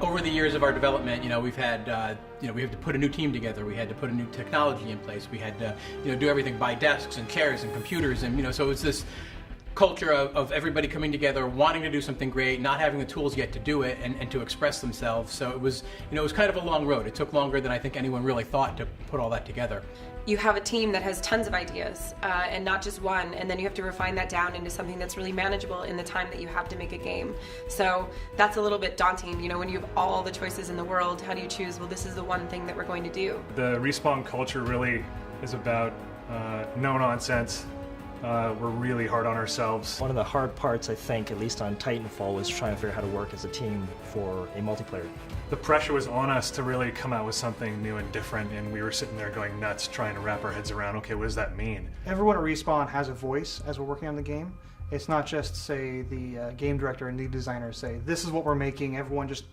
over the years of our development, we've had, we have to put a new team together. We had to put a new technology in place. We had to, do everything by desks and chairs and computers, and so it was this culture of everybody coming together, wanting to do something great, not having the tools yet to do it, and to express themselves. So it was, it was kind of a long road. It took longer than I think anyone really thought to put all that together. You have a team that has tons of ideas, and not just one, and then you have to refine that down into something that's really manageable in the time that you have to make a game. So that's a little bit daunting, when you have all the choices in the world, how do you choose, well, this is the one thing that we're going to do? The Respawn culture really is about no nonsense. We're really hard on ourselves. One of the hard parts, I think, at least on Titanfall, was trying to figure out how to work as a team for a multiplayer. The pressure was on us to really come out with something new and different, and we were sitting there going nuts trying to wrap our heads around, okay, what does that mean? Everyone at Respawn has a voice as we're working on the game. It's not just, say, the game director and lead designer say, this is what we're making, everyone just,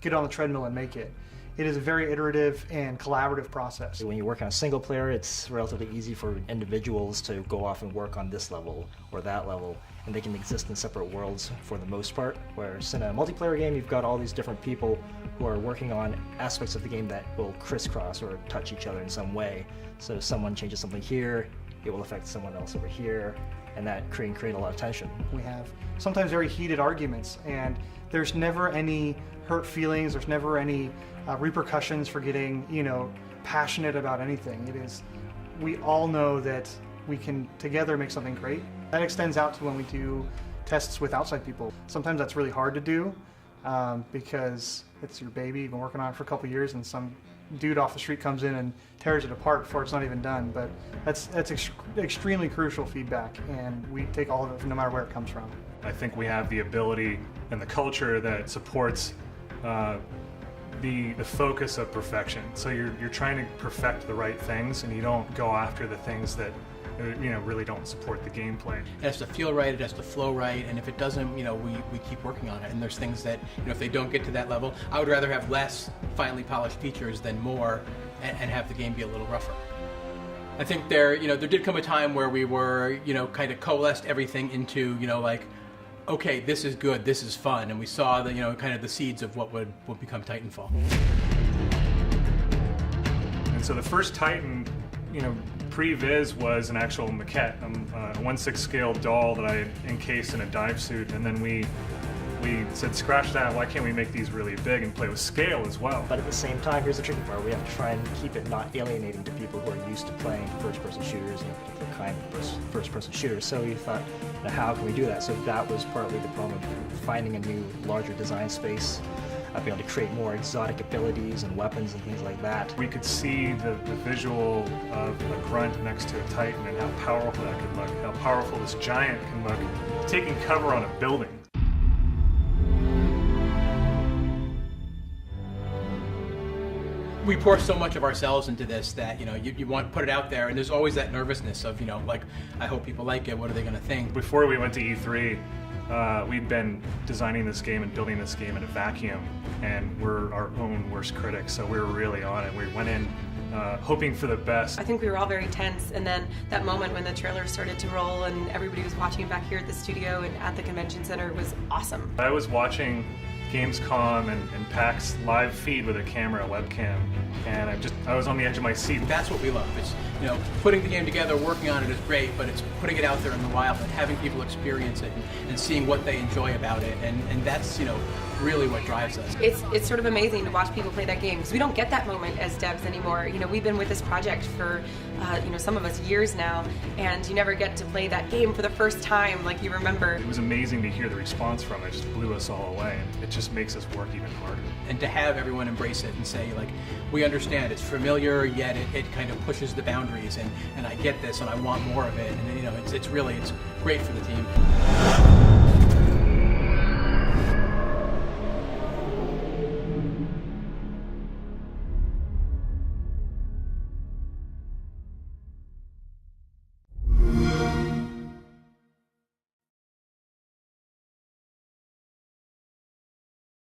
get on the treadmill and make it. It is a very iterative and collaborative process. When you work on a single player, it's relatively easy for individuals to go off and work on this level or that level, and they can exist in separate worlds for the most part. Whereas in a multiplayer game, you've got all these different people who are working on aspects of the game that will crisscross or touch each other in some way. So if someone changes something here, it will affect someone else over here, and that can create a lot of tension. We have sometimes very heated arguments, and there's never any hurt feelings, there's never any repercussions for getting, passionate about anything. It is, we all know that we can together make something great. That extends out to when we do tests with outside people. Sometimes that's really hard to do because it's your baby, you've been working on it for a couple of years, and some dude off the street comes in and tears it apart before it's not even done. But that's extremely crucial feedback, and we take all of it no matter where it comes from. I think we have the ability and the culture that supports the focus of perfection. So you're trying to perfect the right things, and you don't go after the things that really don't support the gameplay. It has to feel right, it has to flow right, and if it doesn't, we keep working on it. And there's things that, if they don't get to that level, I would rather have less finely polished features than more, and have the game be a little rougher. I think there did come a time where we were, kind of coalesced everything into, okay, this is good, this is fun, and we saw the, kind of the seeds of what would become Titanfall. And so the first Titan, pre-viz was an actual maquette, a 1/6 scale doll that I had encased in a dive suit, and then we said, scratch that, why can't we make these really big and play with scale as well? But at the same time, here's the tricky part, we have to try and keep it not alienating to people who are used to playing first-person shooters and a particular kind of first-person shooters. So we thought, how can we do that? So that was partly the problem of finding a new, larger design space, being able to create more exotic abilities and weapons and things like that. We could see the visual of a grunt next to a Titan and how powerful that could look, how powerful this giant can look, taking cover on a building. We pour so much of ourselves into this that, you want to put it out there, and there's always that nervousness of, I hope people like it, what are they going to think? Before we went to E3, we'd been designing this game and building this game in a vacuum, and we're our own worst critics, so we were really on it. We went in hoping for the best. I think we were all very tense, and then that moment when the trailer started to roll and everybody was watching back here at the studio and at the convention center was awesome. I was watching Gamescom and PAX live feed with a camera, a webcam, and I was on the edge of my seat. That's what we love. It's, putting the game together, working on it is great, but it's putting it out there in the wild and having people experience it and seeing what they enjoy about it, and that's, really what drives us. It's sort of amazing to watch people play that game, because we don't get that moment as devs anymore. We've been with this project for, some of us years now, and you never get to play that game for the first time like you remember. It was amazing to hear the response from it. It just blew us all away, and it just makes us work even harder. And to have everyone embrace it and say, we understand, it's familiar, yet it kind of pushes the boundaries, and I get this, and I want more of it, and it's great for the team.